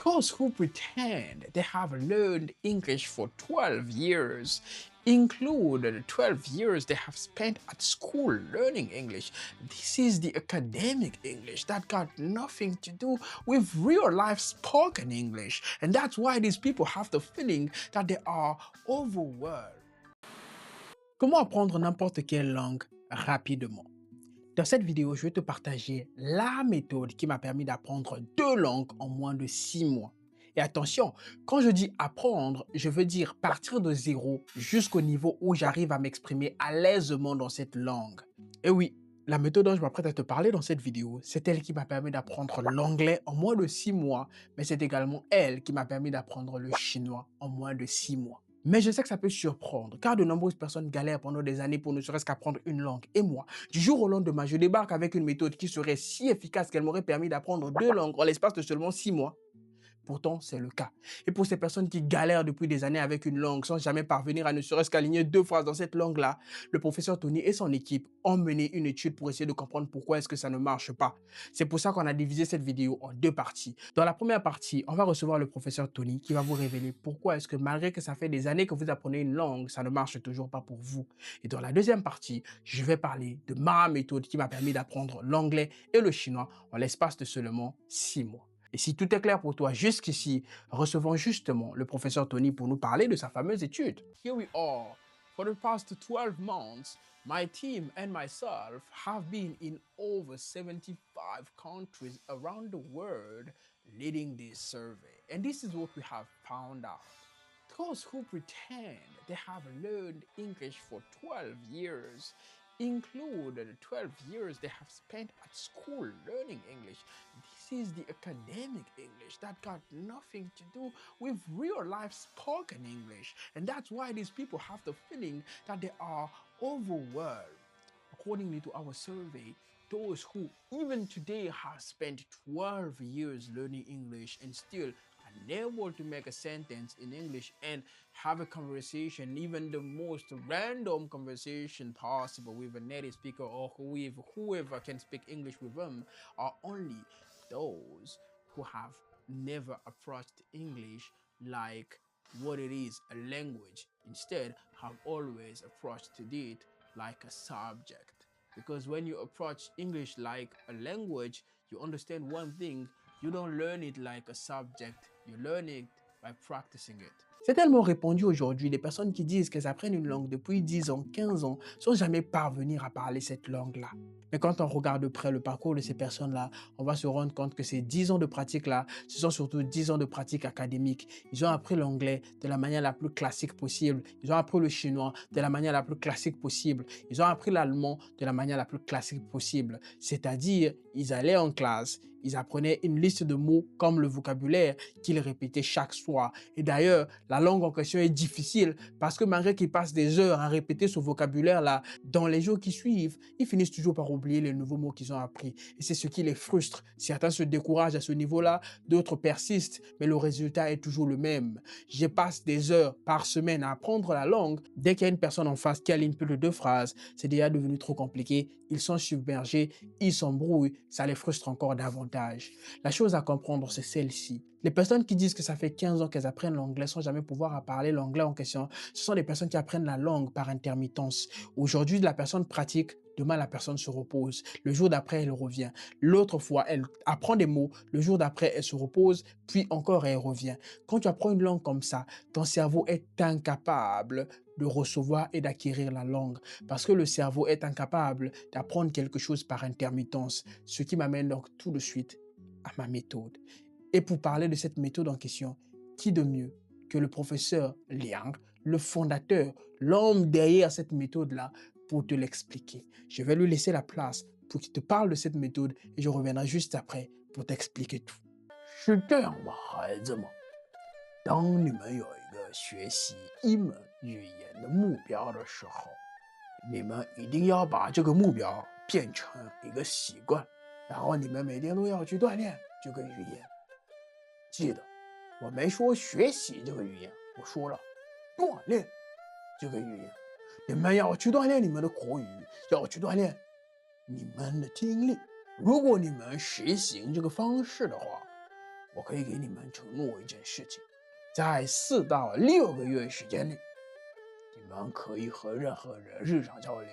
Those who pretend they have learned English for 12 years include the 12 years they have spent at school learning English. This is the academic English that got nothing to do with real life spoken English. And that's why these people have the feeling that they are overwhelmed. Comment apprendre n'importe quelle langue rapidement? Dans cette vidéo, je vais te partager la méthode qui m'a permis d'apprendre 2 langues en moins de 6 mois. Et attention, quand je dis apprendre, je veux dire partir de zéro jusqu'au niveau où j'arrive à m'exprimer à l'aisement dans cette langue. Et oui, la méthode dont je m'apprête à te parler dans cette vidéo, c'est elle qui m'a permis d'apprendre l'anglais en moins de 6 mois, mais c'est également elle qui m'a permis d'apprendre le chinois en moins de 6 mois. Mais je sais que ça peut surprendre, car de nombreuses personnes galèrent pendant des années pour ne serait-ce qu'apprendre une langue. Et moi, du jour au lendemain, je débarque avec une méthode qui serait si efficace qu'elle m'aurait permis d'apprendre 2 langues en l'espace de seulement 6 mois. Pourtant, c'est le cas. Et pour ces personnes qui galèrent depuis des années avec une langue sans jamais parvenir à ne serait-ce qu'aligner 2 phrases dans cette langue-là, le professeur Tony et son équipe ont mené une étude pour essayer de comprendre pourquoi est-ce que ça ne marche pas. C'est pour ça qu'on a divisé cette vidéo en 2 parties. Dans la première partie, on va recevoir le professeur Tony qui va vous révéler pourquoi est-ce que malgré que ça fait des années que vous apprenez une langue, ça ne marche toujours pas pour vous. Et dans la deuxième partie, je vais parler de ma méthode qui m'a permis d'apprendre l'anglais et le chinois en l'espace de seulement 6 mois. Et si tout est clair pour toi jusqu'ici, recevons justement le professeur Tony pour nous parler de sa fameuse étude. Here we are. For the past 12 months, my team and myself have been in over 75 countries around the world leading this survey. And this is what we have found out. Those who pretend they have learned English for 12 years include the 12 years they have spent at school learning English. This is the academic English that got nothing to do with real life spoken English. And that's why these people have the feeling that they are overwhelmed. Accordingly to our survey, those who even today have spent 12 years learning English and still unable to make a sentence in English and have a conversation, even the most random conversation possible with a native speaker or with whoever can speak English with them, are only those who have never approached English like what it is, a language. Instead, have always approached it like a subject. Because when you approach English like a language, you understand one thing: you don't learn it like a subject, you learn it by practicing it. C'est tellement répandu aujourd'hui, les personnes qui disent qu'elles apprennent une langue depuis 10 ans, 15 ans, sans jamais parvenir à parler cette langue-là. Mais quand on regarde de près le parcours de ces personnes-là, on va se rendre compte que ces 10 ans de pratique-là, ce sont surtout 10 ans de pratique académique. Ils ont appris l'anglais de la manière la plus classique possible. Ils ont appris le chinois de la manière la plus classique possible. Ils ont appris l'allemand de la manière la plus classique possible. C'est-à-dire, ils allaient en classe, ils apprenaient une liste de mots comme le vocabulaire qu'ils répétaient chaque soir. Et d'ailleurs, la langue en question est difficile parce que malgré qu'ils passent des heures à répéter ce vocabulaire-là, dans les jours qui suivent, ils finissent toujours par oublier les nouveaux mots qu'ils ont appris. Et c'est ce qui les frustre. Certains se découragent à ce niveau-là, d'autres persistent, mais le résultat est toujours le même. Je passe des heures par semaine à apprendre la langue. Dès qu'il y a une personne en face qui aligne plus de 2 phrases, c'est déjà devenu trop compliqué. Ils sont submergés, ils s'embrouillent, ça les frustre encore davantage. La chose à comprendre, c'est celle-ci. Les personnes qui disent que ça fait 15 ans qu'elles apprennent l'anglais sans jamais pouvoir parler l'anglais en question, ce sont des personnes qui apprennent la langue par intermittence. Aujourd'hui, la personne pratique, demain la personne se repose. Le jour d'après, elle revient. L'autre fois, elle apprend des mots. Le jour d'après, elle se repose, puis encore elle revient. Quand tu apprends une langue comme ça, ton cerveau est incapable de recevoir et d'acquérir la langue parce que le cerveau est incapable d'apprendre quelque chose par intermittence. Ce qui m'amène donc tout de suite à ma méthode. Et pour parler de cette méthode en question, qui de mieux que le professeur Liang, le fondateur, l'homme derrière cette méthode-là, pour te l'expliquer. Je vais lui laisser la place pour qu'il te parle de cette méthode et je reviendrai juste après pour t'expliquer tout. 是这样的，孩子们，当你们有一个学习一门语言的目标的时候，你们一定要把这个目标变成一个习惯，然后你们每天都要去锻炼这个语言。记得，我没说学习这个语言，我说了锻炼这个语言。你们要去锻炼你们的口语，要去锻炼你们的听力。如果你们实行这个方式的话，我可以给你们承诺一件事情，在4到6个月时间里，你们可以和任何人日常交流。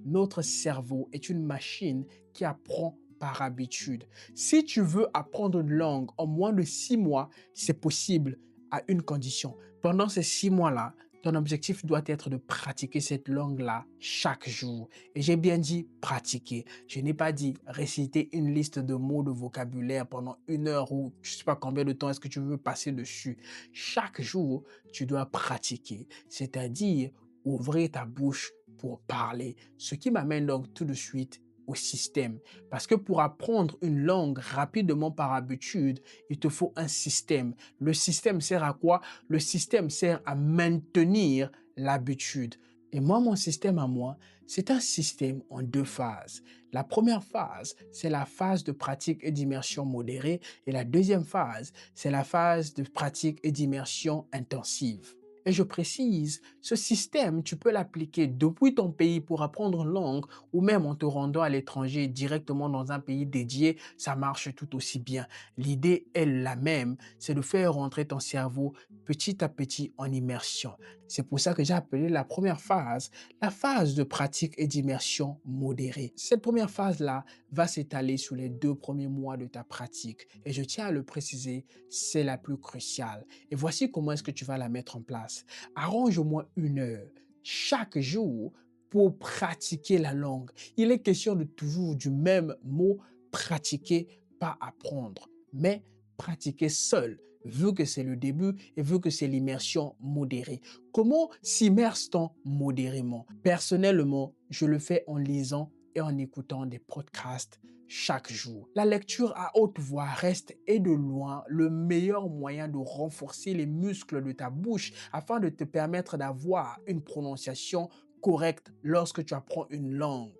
Notre cerveau est une machine qui apprend par habitude. Si tu veux apprendre une langue en moins de 6 mois, c'est possible à une condition. Pendant ces 6 mois-là, ton objectif doit être de pratiquer cette langue-là chaque jour. Et j'ai bien dit pratiquer. Je n'ai pas dit réciter une liste de mots de vocabulaire pendant 1 heure ou je ne sais pas combien de temps est-ce que tu veux passer dessus. Chaque jour, tu dois pratiquer, c'est-à-dire ouvrir ta bouche pour parler. Ce qui m'amène donc tout de suite au système. Parce que pour apprendre une langue rapidement par habitude, il te faut un système. Le système sert à quoi? Le système sert à maintenir l'habitude. Et moi, mon système à moi, c'est un système en 2 phases. La première phase, c'est la phase de pratique et d'immersion modérée. Et la deuxième phase, c'est la phase de pratique et d'immersion intensive. Et je précise, ce système, tu peux l'appliquer depuis ton pays pour apprendre une langue ou même en te rendant à l'étranger directement dans un pays dédié, ça marche tout aussi bien. L'idée est la même, c'est de faire rentrer ton cerveau petit à petit en immersion. C'est pour ça que j'ai appelé la première phase la phase de pratique et d'immersion modérée. Cette première phase-là va s'étaler sur les 2 premiers mois de ta pratique. Et je tiens à le préciser, c'est la plus cruciale. Et voici comment est-ce que tu vas la mettre en place. Arrange au moins 1 heure chaque jour pour pratiquer la langue. Il est question de toujours du même mot pratiquer, pas apprendre, mais pratiquer seul, vu que c'est le début et vu que c'est l'immersion modérée. Comment s'immerse-t-on modérément? Personnellement, je le fais en lisant et en écoutant des podcasts chaque jour. La lecture à haute voix reste et de loin le meilleur moyen de renforcer les muscles de ta bouche afin de te permettre d'avoir une prononciation correcte lorsque tu apprends une langue.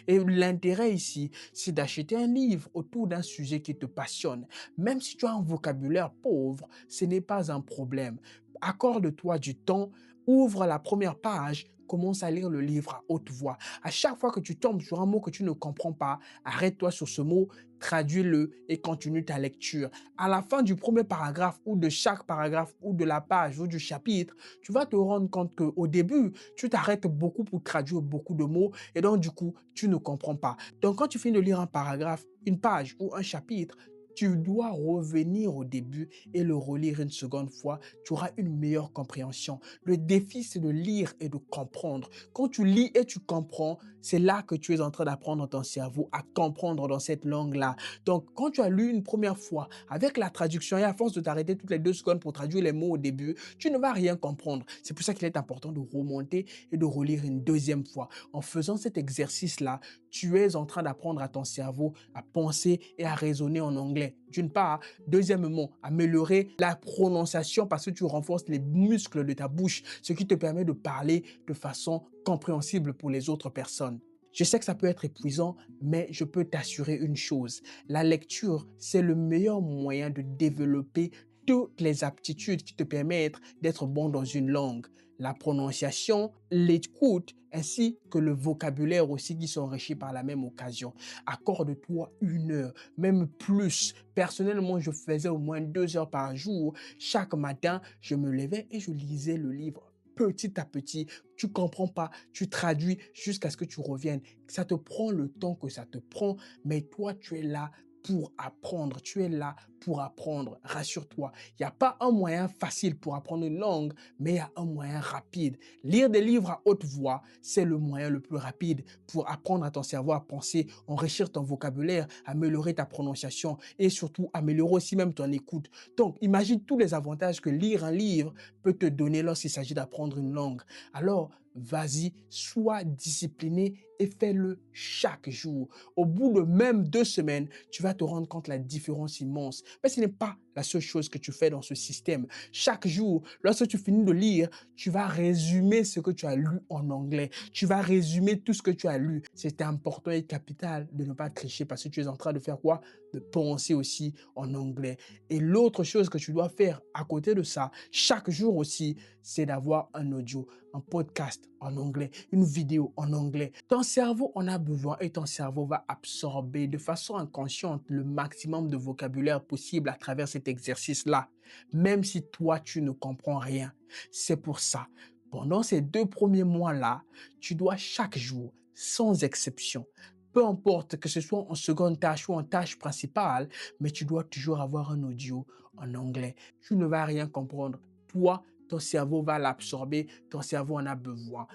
Et l'intérêt ici, c'est d'acheter un livre autour d'un sujet qui te passionne. Même si tu as un vocabulaire pauvre, ce n'est pas un problème. Accorde-toi du temps, ouvre la première page, commence à lire le livre à haute voix. À chaque fois que tu tombes sur un mot que tu ne comprends pas, arrête-toi sur ce mot, traduis-le et continue ta lecture. À la fin du premier paragraphe ou de chaque paragraphe ou de la page ou du chapitre, tu vas te rendre compte qu'au début, tu t'arrêtes beaucoup pour traduire beaucoup de mots et donc du coup, tu ne comprends pas. Donc quand tu finis de lire un paragraphe, une page ou un chapitre, tu dois revenir au début et le relire une seconde fois. Tu auras une meilleure compréhension. Le défi, c'est de lire et de comprendre. Quand tu lis et tu comprends, c'est là que tu es en train d'apprendre ton cerveau à comprendre dans cette langue-là. Donc, quand tu as lu une première fois avec la traduction et à force de t'arrêter toutes les 2 secondes pour traduire les mots au début, tu ne vas rien comprendre. C'est pour ça qu'il est important de remonter et de relire une deuxième fois. En faisant cet exercice-là, tu es en train d'apprendre à ton cerveau à penser et à raisonner en anglais. D'une part. Deuxièmement, améliorer la prononciation parce que tu renforces les muscles de ta bouche, ce qui te permet de parler de façon compréhensible pour les autres personnes. Je sais que ça peut être épuisant, mais je peux t'assurer une chose. La lecture, c'est le meilleur moyen de développer toutes les aptitudes qui te permettent d'être bon dans une langue. La prononciation, l'écoute, ainsi que le vocabulaire aussi qui s'enrichit par la même occasion. Accorde-toi 1 heure, même plus. Personnellement, je faisais au moins 2 heures par jour. Chaque matin, je me levais et je lisais le livre petit à petit. Tu comprends pas, tu traduis jusqu'à ce que tu reviennes. Ça te prend le temps que ça te prend, mais toi, tu es là pour apprendre. Tu es là pour apprendre. Rassure-toi, il n'y a pas un moyen facile pour apprendre une langue, mais il y a un moyen rapide. Lire des livres à haute voix, c'est le moyen le plus rapide pour apprendre à ton cerveau à penser, enrichir ton vocabulaire, améliorer ta prononciation et surtout améliorer aussi même ton écoute. Donc, imagine tous les avantages que lire un livre peut te donner lorsqu'il s'agit d'apprendre une langue. Alors, vas-y, sois discipliné et fais-le chaque jour. Au bout de même 2 semaines, tu vas te rendre compte de la différence immense. Mais ce n'est pas la seule chose que tu fais dans ce système. Chaque jour, lorsque tu finis de lire, tu vas résumer ce que tu as lu en anglais. Tu vas résumer tout ce que tu as lu. C'est important et capital de ne pas tricher parce que tu es en train de faire quoi? De penser aussi en anglais. Et l'autre chose que tu dois faire à côté de ça, chaque jour aussi, c'est d'avoir un audio, un podcast en anglais, une vidéo en anglais. Ton cerveau en a besoin et ton cerveau va absorber de façon inconsciente le maximum de vocabulaire possible à travers cet exercice-là, même si toi, tu ne comprends rien. C'est pour ça, pendant ces 2 premiers mois-là, tu dois chaque jour, sans exception, peu importe que ce soit en seconde tâche ou en tâche principale, mais tu dois toujours avoir un audio en anglais. Tu ne vas rien comprendre. Toi, ton cerveau va l'absorber, ton cerveau en a besoin.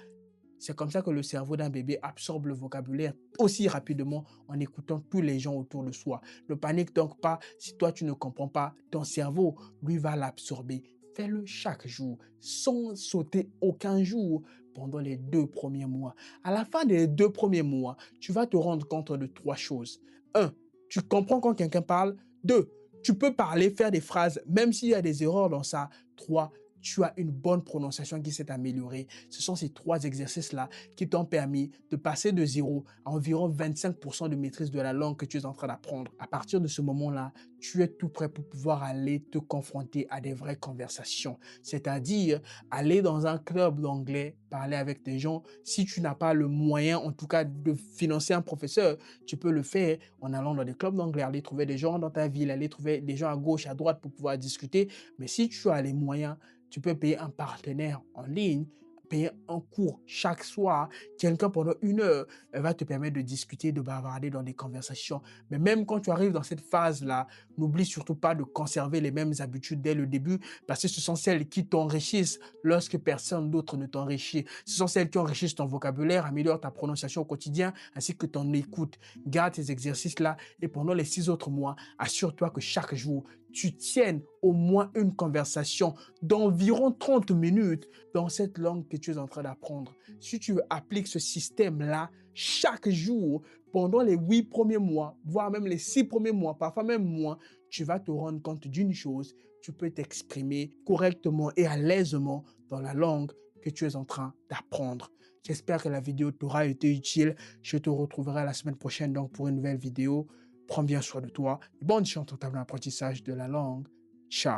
C'est comme ça que le cerveau d'un bébé absorbe le vocabulaire aussi rapidement en écoutant tous les gens autour de soi. Ne panique donc pas si toi tu ne comprends pas. Ton cerveau, lui, va l'absorber. Fais-le chaque jour, sans sauter aucun jour pendant les 2 premiers mois. À la fin des 2 premiers mois, tu vas te rendre compte de 3 choses. Un, tu comprends quand quelqu'un parle. Deux, tu peux parler, faire des phrases, même s'il y a des erreurs dans ça. Trois, tu as une bonne prononciation qui s'est améliorée. Ce sont ces 3 exercices-là qui t'ont permis de passer de 0 à environ 25% de maîtrise de la langue que tu es en train d'apprendre. À partir de ce moment-là, tu es tout prêt pour pouvoir aller te confronter à des vraies conversations. C'est-à-dire aller dans un club d'anglais, parler avec des gens. Si tu n'as pas le moyen, en tout cas, de financer un professeur, tu peux le faire en allant dans des clubs d'anglais, aller trouver des gens dans ta ville, aller trouver des gens à gauche, à droite pour pouvoir discuter. Mais si tu as les moyens, tu peux payer un partenaire en ligne, payer un cours chaque soir, quelqu'un pendant 1 heure, elle va te permettre de discuter, de bavarder dans des conversations. Mais même quand tu arrives dans cette phase-là, n'oublie surtout pas de conserver les mêmes habitudes dès le début, parce que ce sont celles qui t'enrichissent lorsque personne d'autre ne t'enrichit. Ce sont celles qui enrichissent ton vocabulaire, améliorent ta prononciation au quotidien, ainsi que ton écoute. Garde ces exercices-là et pendant les 6 autres mois, assure-toi que chaque jour, tu tiennes au moins une conversation d'environ 30 minutes dans cette langue que tu es en train d'apprendre. Si tu appliques ce système-là chaque jour pendant les 8 premiers mois, voire même les 6 premiers mois, parfois même moins, tu vas te rendre compte d'une chose, tu peux t'exprimer correctement et à l'aisement dans la langue que tu es en train d'apprendre. J'espère que la vidéo t'aura été utile. Je te retrouverai la semaine prochaine donc pour une nouvelle vidéo. Prends bien soin de toi et bonne chance dans ton apprentissage de la langue. Ciao.